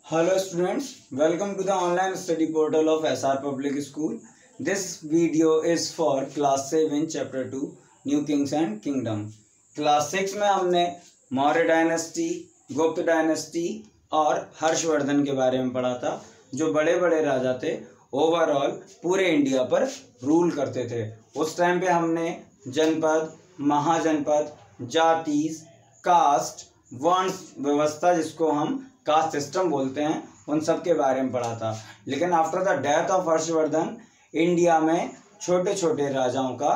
Hello students, welcome to the online study portal of SR Public School. This video is for class 7 chapter 2 New Kings and Kingdom. Class 6 में हमने Maurya dynasty, गुप्त dynasty और हर्षवर्धन के बारे में पढ़ा था, जो बड़े बड़े राजा थे, ओवरऑल पूरे इंडिया पर रूल करते थे। उस टाइम पे हमने जनपद, महाजनपद, जातिज, कास्ट, वंश व्यवस्था, जिसको हम कास्ट सिस्टम बोलते हैं, उन सब के बारे में पढ़ा था। लेकिन after the death of Harshvardhan India में छोटे छोटे राजाओं का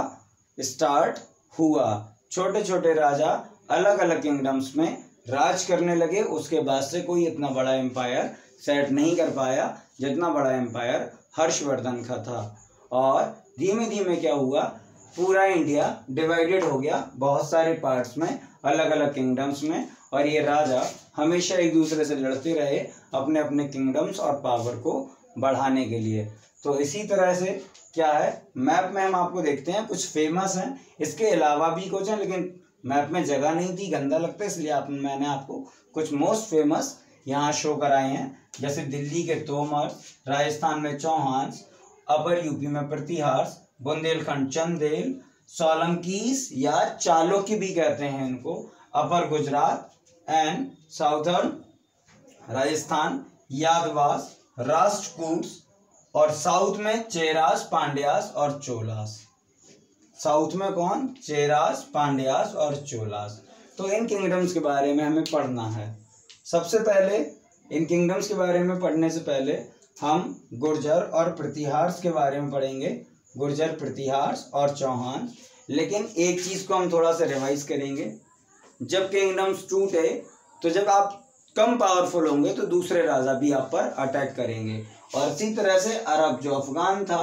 स्टार्ट हुआ। छोटे छोटे राजा अलग अलग किंगडम्स में राज करने लगे। उसके बाद से कोई इतना बड़ा एम्पायर सेट नहीं कर पाया जितना बड़ा एम्पायर हर्षवर्धन का था। और धीमे धीमे क्या हुआ, पूरा इंडिया डिवाइडेड हो गया बहुत सारे पार्ट्स में, अलग अलग किंगडम्स में, और ये राजा हमेशा एक दूसरे से लड़ते रहे अपने अपने किंगडम्स और पावर को बढ़ाने के लिए। तो इसी तरह से क्या है, मैप में हम आपको देखते हैं कुछ फेमस हैं, इसके अलावा भी कुछ हैं, लेकिन मैप में जगह नहीं थी, गंदा लगता है, इसलिए मैंने आपको कुछ मोस्ट फेमस यहाँ शो कराए हैं। जैसे दिल्ली के तोमर, राजस्थान में चौहान्स, अपर यूपी में प्रतिहार्स, बुंदेलखंड चंदेल, सोलंकीस या चालुक्य भी कहते हैं इनको, अपर गुजरात एंड साउथर्न राजस्थान यादवास, राष्ट्रकूट्स, और साउथ में चेरास, पांड्यास और चोलास। साउथ में कौन? चेरास, पांड्यास और चोलास। तो इन किंगडम्स के बारे में हमें पढ़ना है। सबसे पहले इन किंगडम्स के बारे में पढ़ने से पहले हम गुर्जर और प्रतिहार्स के बारे में पढ़ेंगे, गुर्जर, प्रतिहार्स और चौहान। लेकिन एक चीज को हम थोड़ा सा रिवाइज करेंगे। जब किंगडम्स टूटे तो जब आप कम पावरफुल होंगे तो दूसरे राजा भी आप पर अटैक करेंगे। और इसी तरह से अरब, जो अफगान था,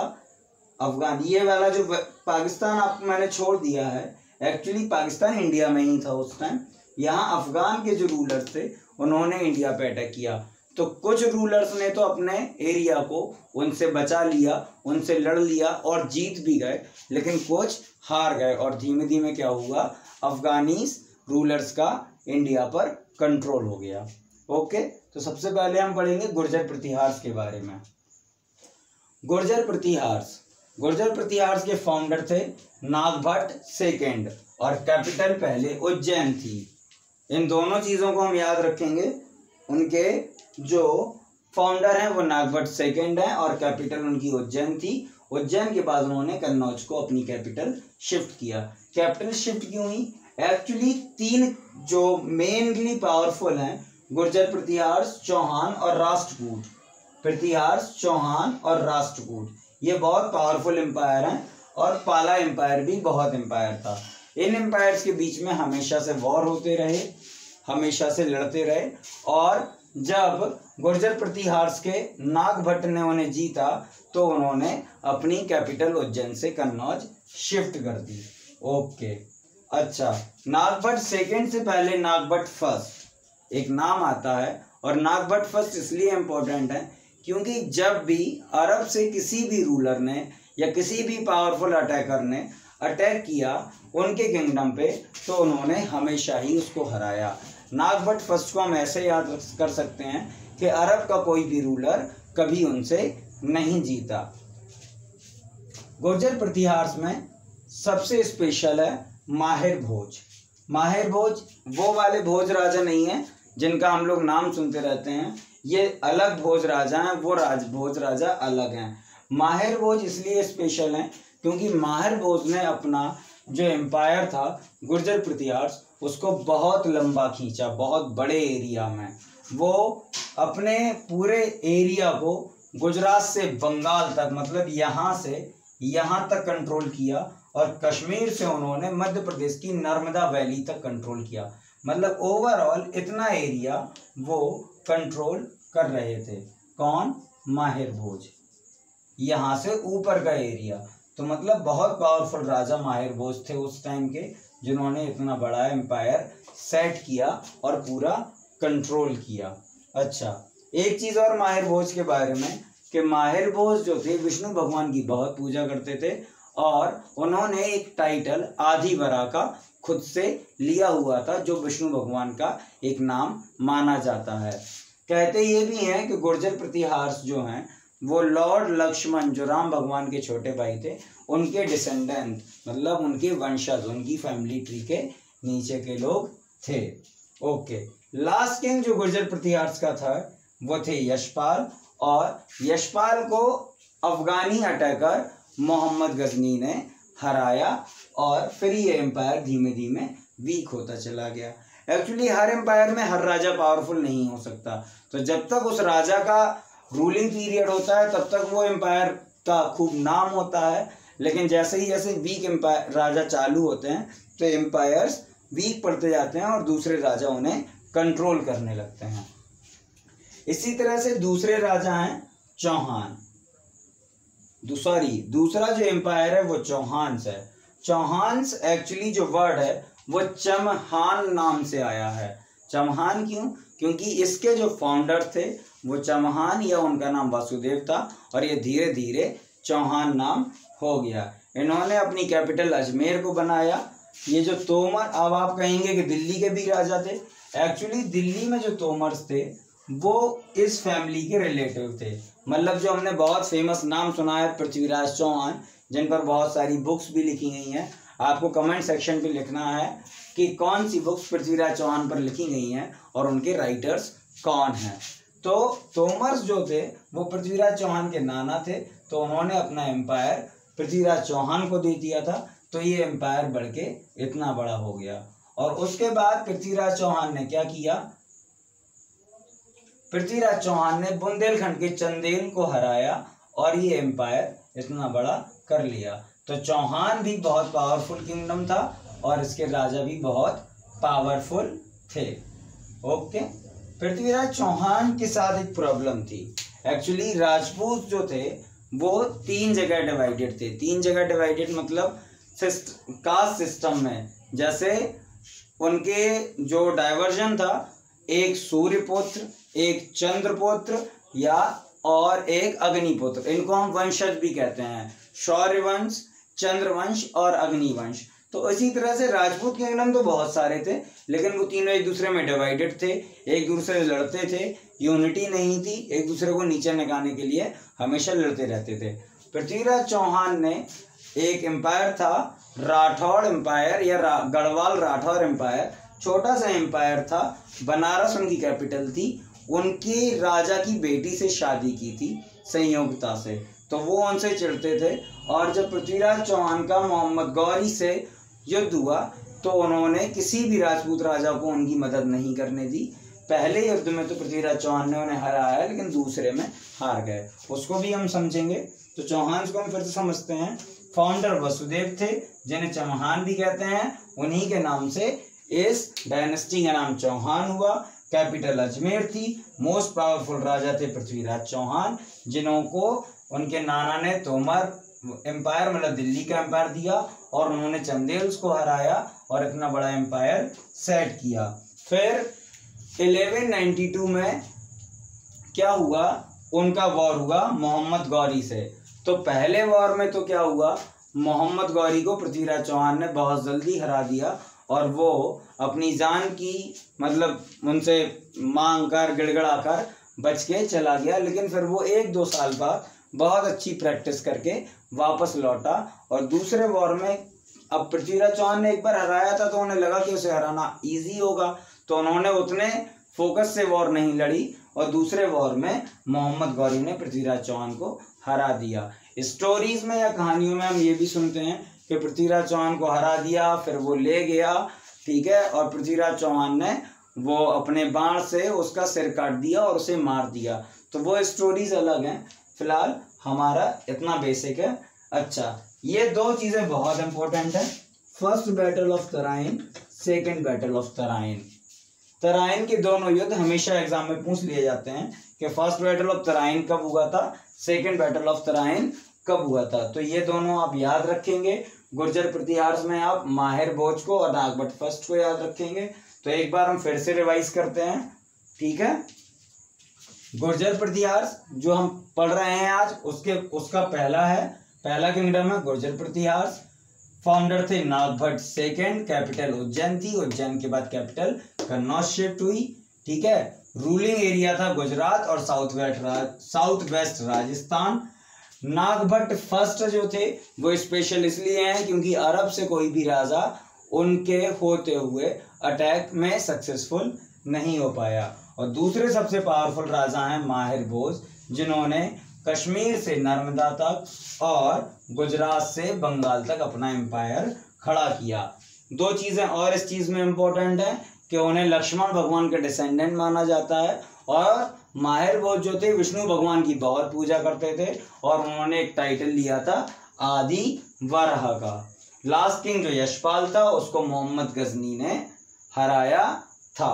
अफगान, ये वाला जो पाकिस्तान आपको मैंने छोड़ दिया है, एक्चुअली पाकिस्तान इंडिया में ही था उस टाइम। यहाँ अफगान के जो रूलर्स थे उन्होंने इंडिया पे अटैक किया। तो कुछ रूलर्स ने तो अपने एरिया को उनसे बचा लिया, उनसे लड़ लिया और जीत भी गए, लेकिन कुछ हार गए। और धीमे धीमे क्या हुआ, अफगानीज रूलर्स का इंडिया पर कंट्रोल हो गया। ओके, तो सबसे पहले हम पढ़ेंगे गुर्जर प्रतिहार्स के बारे में। गुर्जर प्रतिहार्स, गुर्जर प्रतिहार्स के फाउंडर थे नागभट्ट सेकेंड, और कैपिटल पहले उज्जैन थी। इन दोनों चीजों को हम याद रखेंगे। उनके जो फाउंडर हैं वो नागभट्ट सेकेंड हैं और कैपिटल उनकी उज्जैन थी। उज्जैन के बाद उन्होंने कन्नौज को अपनी कैपिटल शिफ्ट किया। कैपिटल शिफ्ट क्यों हुई? एक्चुअली तीन जो मेनली पावरफुल हैं, गुर्जर, प्रतिहार्स, चौहान और राष्ट्रकूट। प्रतिहार्स, चौहान और राष्ट्रकूट ये बहुत पावरफुल एम्पायर हैं, और पाला एम्पायर भी बहुत एम्पायर था। इन एम्पायर्स के बीच में हमेशा से वॉर होते रहे, हमेशा से लड़ते रहे। और जब गुर्जर प्रतिहार्स के नागभट्ट ने उन्हें जीता तो उन्होंने अपनी कैपिटल उज्जैन से कन्नौज शिफ्ट कर दी। ओके, अच्छा, नागभट्ट सेकेंड से पहले नागभट्ट फर्स्ट एक नाम आता है, और नागभट्ट फर्स्ट इसलिए इम्पोर्टेंट है क्योंकि जब भी अरब से किसी भी रूलर ने या किसी भी पावरफुल अटैकर ने अटैक किया उनके किंगडम पे, तो उन्होंने हमेशा ही उसको हराया। नागभट्ट फर्स्ट को हम ऐसे याद कर सकते हैं कि अरब का कोई भी रूलर कभी उनसे नहीं जीता। गुर्जर प्रतिहार्स में सबसे स्पेशल है माहिर भोज। माहिर भोज वो वाले भोज राजा नहीं है जिनका हम लोग नाम सुनते रहते हैं, ये अलग भोज राजा हैं, वो भोज राजा अलग हैं। माहिर भोज इसलिए स्पेशल हैं क्योंकि माहिर भोज ने अपना जो एम्पायर था गुर्जर प्रतिहार्स, उसको बहुत लंबा खींचा, बहुत बड़े एरिया में। वो अपने पूरे एरिया को गुजरात से बंगाल तक, मतलब यहाँ से यहाँ तक कंट्रोल किया, और कश्मीर से उन्होंने मध्य प्रदेश की नर्मदा वैली तक कंट्रोल किया। मतलब ओवरऑल इतना एरिया वो कंट्रोल कर रहे थे। कौन? माहिर भोज, यहाँ से ऊपर का एरिया। तो मतलब बहुत पावरफुल राजा माहिर भोज थे उस टाइम के, जिन्होंने इतना बड़ा एम्पायर सेट किया और पूरा कंट्रोल किया। अच्छा, एक चीज़ और माहिर भोज के बारे में, कि माहिर भोज जो थे विष्णु भगवान की बहुत पूजा करते थे, और उन्होंने एक टाइटल आदिवरा का खुद से लिया हुआ था, जो विष्णु भगवान का एक नाम माना जाता है। कहते ये भी हैं कि गुर्जर प्रतिहार्स जो हैं वो लॉर्ड लक्ष्मण, जो राम भगवान के छोटे भाई थे, उनके डिसेंडेंट, मतलब उनके वंशज, उनकी फैमिली ट्री के नीचे के लोग थे। ओके, लास्ट किंग जो गुर्जर प्रतिहार्स का था वो थे यशपाल, और यशपाल को अफगानी अटैकर मोहम्मद गजनी ने हराया, और फिर ये एम्पायर धीमे धीमे वीक होता चला गया। एक्चुअली हर एम्पायर में हर राजा पावरफुल नहीं हो सकता, तो जब तक उस राजा का रूलिंग पीरियड होता है तब तक वो एम्पायर का खूब नाम होता है, लेकिन जैसे ही जैसे वीक एम्पायर राजा चालू होते हैं तो एम्पायर्स वीक पड़ते जाते हैं और दूसरे राजा उन्हें कंट्रोल करने लगते हैं। इसी तरह से दूसरे राजा हैं चौहान, दूसरा जो एम्पायर है वो चौहान्स है। चौहान्स एक्चुअली जो वर्ड है वो चमहान नाम से आया है। चमहान क्यों? क्योंकि इसके जो फाउंडर थे वो चमहान, या उनका नाम वासुदेव था, और ये धीरे धीरे चौहान नाम हो गया। इन्होंने अपनी कैपिटल अजमेर को बनाया। ये जो तोमर, अब आप कहेंगे कि दिल्ली के भी राजा थे, एक्चुअली दिल्ली में जो तोमर्स थे वो इस फैमिली के रिलेटिव थे। मतलब जो हमने बहुत फेमस नाम सुना है पृथ्वीराज चौहान, जिन पर बहुत सारी बुक्स भी लिखी गई हैं, आपको कमेंट सेक्शन पे लिखना है कि कौन सी बुक्स पृथ्वीराज चौहान पर लिखी गई हैं और उनके राइटर्स कौन हैं। तो तोमर्स जो थे वो पृथ्वीराज चौहान के नाना थे, तो उन्होंने अपना एम्पायर पृथ्वीराज चौहान को दे दिया था, तो ये एम्पायर बढ़ के इतना बड़ा हो गया। और उसके बाद पृथ्वीराज चौहान ने क्या किया? पृथ्वीराज चौहान ने बुंदेलखंड के चंदेल को हराया और ये एम्पायर इतना बड़ा कर लिया। तो चौहान भी बहुत पावरफुल किंगडम था और इसके राजा भी बहुत पावरफुल थे। ओके, पृथ्वीराज चौहान के साथ एक प्रॉब्लम थी। एक्चुअली राजपूत जो थे वो 3 जगह डिवाइडेड थे। 3 जगह डिवाइडेड मतलब कास्ट सिस्टम में, जैसे उनके जो डाइवर्जन था, एक सूर्यपुत्र, एक चंद्रपुत्र और एक अग्निपुत्र, इनको हम वंशज भी कहते हैं, शौर्यवंश, चंद्रवंश और अग्निवंश। तो इसी तरह से राजपूत किंगडम तो बहुत सारे थे, लेकिन वो तीनों एक दूसरे में डिवाइडेड थे, एक दूसरे से लड़ते थे, यूनिटी नहीं थी, एक दूसरे को नीचे निकालने के लिए हमेशा लड़ते रहते थे। पृथ्वीराज चौहान ने एक एम्पायर था राठौड़ एम्पायर या गढ़वाल राठौर एम्पायर, छोटा सा एम्पायर था, बनारस उनकी कैपिटल थी। उनके राजा की बेटी से शादी की थी संयोगता से, तो वो उनसे चिढ़ते थे। और जब पृथ्वीराज चौहान का मोहम्मद गौरी से युद्ध हुआ तो उन्होंने किसी भी राजपूत राजा को उनकी मदद नहीं करने दी। पहले युद्ध में तो पृथ्वीराज चौहान ने उन्हें हराया, लेकिन दूसरे में हार गए, उसको भी हम समझेंगे। तो चौहान को हम फिर से समझते हैं। फाउंडर वसुदेव थे, जिन्हें चौहान भी कहते हैं, उन्हीं के नाम से इस डायनेस्टी का नाम चौहान हुआ। कैपिटल अजमेर थी। मोस्ट पावरफुल राजा थे पृथ्वीराज चौहान, जिन्हों को उनके नाना ने तोमर एम्पायर मतलब दिल्ली का एम्पायर दिया और उन्होंने चंदेल्स को हराया और इतना बड़ा एम्पायर सेट किया। फिर 1192 में क्या हुआ? उनका वॉर हुआ मोहम्मद गौरी से। तो पहले वॉर में तो क्या हुआ, मोहम्मद गौरी को पृथ्वीराज चौहान ने बहुत जल्दी हरा दिया और वो अपनी जान की मतलब उनसे मांग कर गिड़गड़ा कर बच के चला गया। लेकिन फिर वो 1-2 साल बाद बहुत अच्छी प्रैक्टिस करके वापस लौटा। और दूसरे वॉर में अब पृथ्वीराज चौहान ने एक बार हराया था तो उन्हें लगा कि उसे हराना इजी होगा, तो उन्होंने उतने फोकस से वॉर नहीं लड़ी और दूसरे वॉर में मोहम्मद गौरी ने पृथ्वीराज चौहान को हरा दिया। स्टोरीज में या कहानियों में हम ये भी सुनते हैं कि पृथ्वीराज चौहान को हरा दिया, फिर वो ले गया, ठीक है, और पृथ्वीराज चौहान ने वो अपने बाण से उसका सिर काट दिया और उसे मार दिया। तो वो स्टोरीज अलग हैं, फिलहाल हमारा इतना बेसिक है। अच्छा, ये 2 चीज़ें बहुत इंपॉर्टेंट हैं। First battle of Tarain, second battle of Tarain. Tarain के दोनों युद्ध हमेशा एग्जाम में पूछ लिए जाते हैं कि फर्स्ट बैटल ऑफ तराइन कब हुआ था, सेकेंड बैटल ऑफ तराइन कब हुआ था। तो ये दोनों आप याद रखेंगे। गुर्जर प्रतिहार्स में आप माहिर भोज को और नागभट्ट फर्स्ट को याद रखेंगे। तो एक बार हम फिर से रिवाइज करते हैं, ठीक है। गुर्जर प्रतिहार्स जो हम पढ़ रहे हैं आज, उसका पहला किंगडम है गुर्जर प्रतिहार्स। फाउंडर थे नागभट्ट सेकेंड, कैपिटल उज्जैन थी, उज्जैन के बाद कैपिटल कन्नौज शिफ्ट हुई, ठीक है। रूलिंग एरिया था गुजरात और south west Rajasthan. Nagabhata first जो थे वो स्पेशल इसलिए हैं क्योंकि अरब से कोई भी राजा उनके होते हुए अटैक में सक्सेसफुल नहीं हो पाया। और दूसरे सबसे पावरफुल राजा हैं माहिर भोज, जिन्होंने कश्मीर से नर्मदा तक और गुजरात से बंगाल तक अपना एम्पायर खड़ा किया। दो चीजें और इस चीज में इंपॉर्टेंट है कि उन्हें लक्ष्मण भगवान के डिसेंडेंट माना जाता है और माहिर भोज जो थे विष्णु भगवान की बहुत पूजा करते थे और उन्होंने एक टाइटल लिया था आदि वराह का। लास्ट किंग जो यशपाल था उसको मोहम्मद गजनी ने हराया था।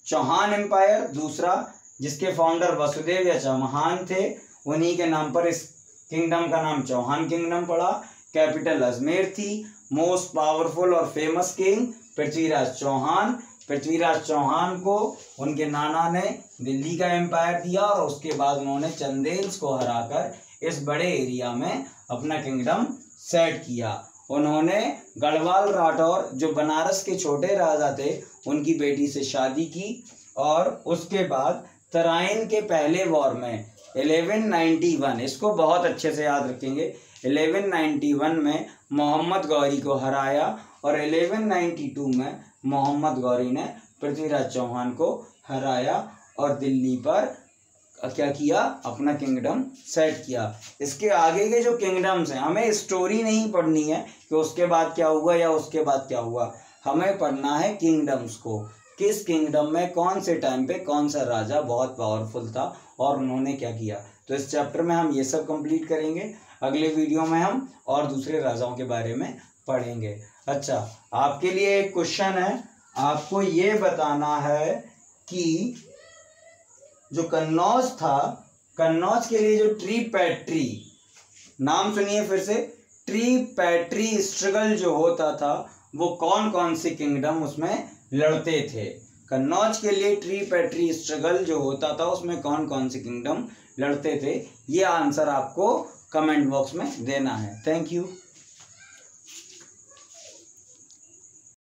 चौहान एम्पायर दूसरा, जिसके फाउंडर वसुदेव या चौहान थे, उन्हीं के नाम पर इस किंगडम का नाम चौहान किंगडम पड़ा। कैपिटल अजमेर थी। मोस्ट पावरफुल और फेमस किंग पृथ्वीराज चौहान। पृथ्वीराज चौहान को उनके नाना ने दिल्ली का एम्पायर दिया और उसके बाद उन्होंने चंदेल्स को हराकर इस बड़े एरिया में अपना किंगडम सेट किया। उन्होंने गढ़वाल राठौर जो बनारस के छोटे राजा थे उनकी बेटी से शादी की और उसके बाद तराइन के पहले वॉर में 1191, इसको बहुत अच्छे से याद रखेंगे, 1191 में मोहम्मद गौरी को हराया और 1192 में मोहम्मद गौरी ने पृथ्वीराज चौहान को हराया और दिल्ली पर क्या किया, अपना किंगडम सेट किया। इसके आगे के जो किंगडम्स हैं हमें स्टोरी नहीं पढ़नी है कि उसके बाद क्या हुआ या उसके बाद क्या हुआ, हमें पढ़ना है किंगडम्स को, किस किंगडम में कौन से टाइम पे कौन सा राजा बहुत पावरफुल था और उन्होंने क्या किया। तो इस चैप्टर में हम ये सब कंप्लीट करेंगे। अगले वीडियो में हम और दूसरे राजाओं के बारे में पढ़ेंगे। अच्छा, आपके लिए एक क्वेश्चन है, आपको ये बताना है कि जो कन्नौज था, कन्नौज के लिए जो ट्रीपैट्री, नाम सुनिए फिर से, ट्रीपैट्री स्ट्रगल जो होता था वो कौन कौन से किंगडम उसमें लड़ते थे। कन्नौज के लिए ट्रीपैट्री स्ट्रगल जो होता था उसमें कौन कौन से किंगडम लड़ते थे, ये आंसर आपको कमेंट बॉक्स में देना है। Thank you.